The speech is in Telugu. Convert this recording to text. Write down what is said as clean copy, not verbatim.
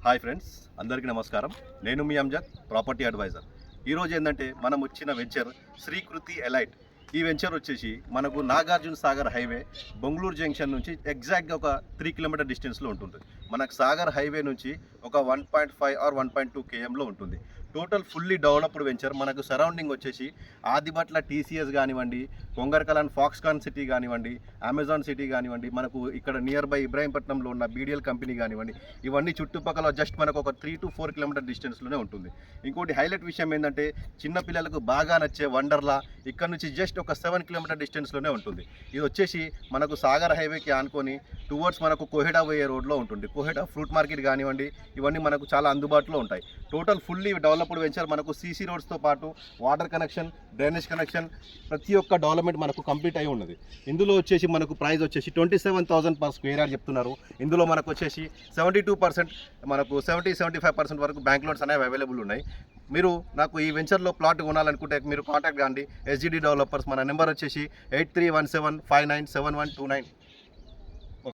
హాయ్ ఫ్రెండ్స్, అందరికీ నమస్కారం. నేను మీ అంజద్, ప్రాపర్టీ అడ్వైజర్. ఈరోజు ఏంటంటే మనం వచ్చిన వెంచర్ శ్రీకృతి ఎలైట్. ఈ వెంచర్ వచ్చేసి మనకు నాగార్జున సాగర్ హైవే బెంగళూరు జంక్షన్ నుంచి ఎగ్జాక్ట్గా ఒక 3 కిలోమీటర్ డిస్టెన్స్లో ఉంటుంది. మనకు సాగర్ హైవే నుంచి ఒక 1.5 ఆర్ 1.2 kmలో ఉంటుంది. Total fully developed venture. మనకు సరౌండింగ్ వచ్చేసి ఆదిబట్ల టీసీఎస్ కానివ్వండి, కొంగర్కలాన్ ఫాక్స్కాన్ సిటీ కానివ్వండి, అమెజాన్ సిటీ కానివ్వండి, మనకు ఇక్కడ నియర్ బై ఇబ్రాహీంపట్నంలో ఉన్న బీడిఎల్ కంపెనీ కానివ్వండి, ఇవన్నీ చుట్టుపక్కల జస్ట్ మనకు ఒక 3 to 4 కిలోమీటర్ డిస్టెన్స్లోనే ఉంటుంది. ఇంకోటి హైలైట్ విషయం ఏంటంటే చిన్నపిల్లలకు బాగా నచ్చే వండర్లా ఇక్కడ నుంచి జస్ట్ ఒక 7 కిలోమీటర్ డిస్టెన్స్లోనే ఉంటుంది. ఇది వచ్చేసి మనకు సాగర్ హైవేకి ఆనుకొని టువర్డ్స్ మనకు కోహెడా పోయే రోడ్లో ఉంటుంది. కోహెడా ఫ్రూట్ మార్కెట్ కానివ్వండి, ఇవన్నీ మనకు చాలా అందుబాటులో ఉంటాయి. Total fully developed venture. మనకు సీసీ రోడ్స్తో పాటు వాటర్ కనెక్షన్, డ్రైనేజ్ కనెక్షన్, ప్రతి ఒక్క డెవలప్మెంట్ మనకు కంప్లీట్ అయి ఉన్నది. ఇందులో వచ్చేసి మనకు ప్రైస్ వచ్చేసి 27,000 per square yard చెప్తున్నారు. ఇందులో మనకు వచ్చేసి 72%, మనకు 70-75% వరకు బ్యాంక్ లోన్స్ అనేవి అవైలబుల్ ఉన్నాయి. మీరు నాకు ఈ వెంచర్లో ప్లాట్ కొనాలనుకుంటే మీరు కాంటాక్ట్ కాండి. SGD developers. మన నెంబర్ వచ్చేసి 8317597129.